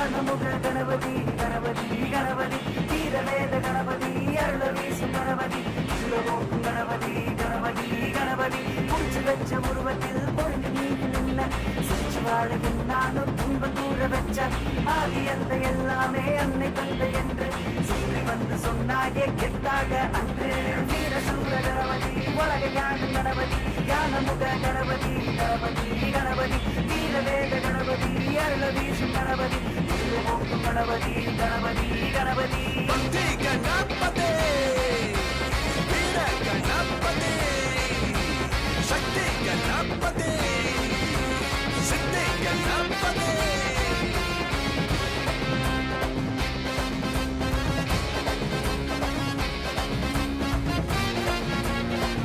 ஞானமுக கணபதி கணபதி கணபதி வீரவேத கணபதி அருள வீசும் கணபதி சுலபோக்கும் கணபதி கணபதி கணபதி முடிச்சு வச்ச உருவத்தில் பொருள் நீங்கி நின்ன சிரிச்சு வாழையும் நானும் துன்பம் தூர வச்ச ஆதி அந்த எல்லாமே அன்னை தந்தை என்று சுற்றி வந்து சொன்னாயே கெத்தாக அன்று வீரசூர கணபதி உலக ஞானம் கணபதி ஞானமுக கணபதி கணபதி கணபதி வீரவேத கணபதி அருள வீசும் கணபதி சுலபோக்கும் கணபதி கணபதி கணபதி கணபதி வீர கணபதி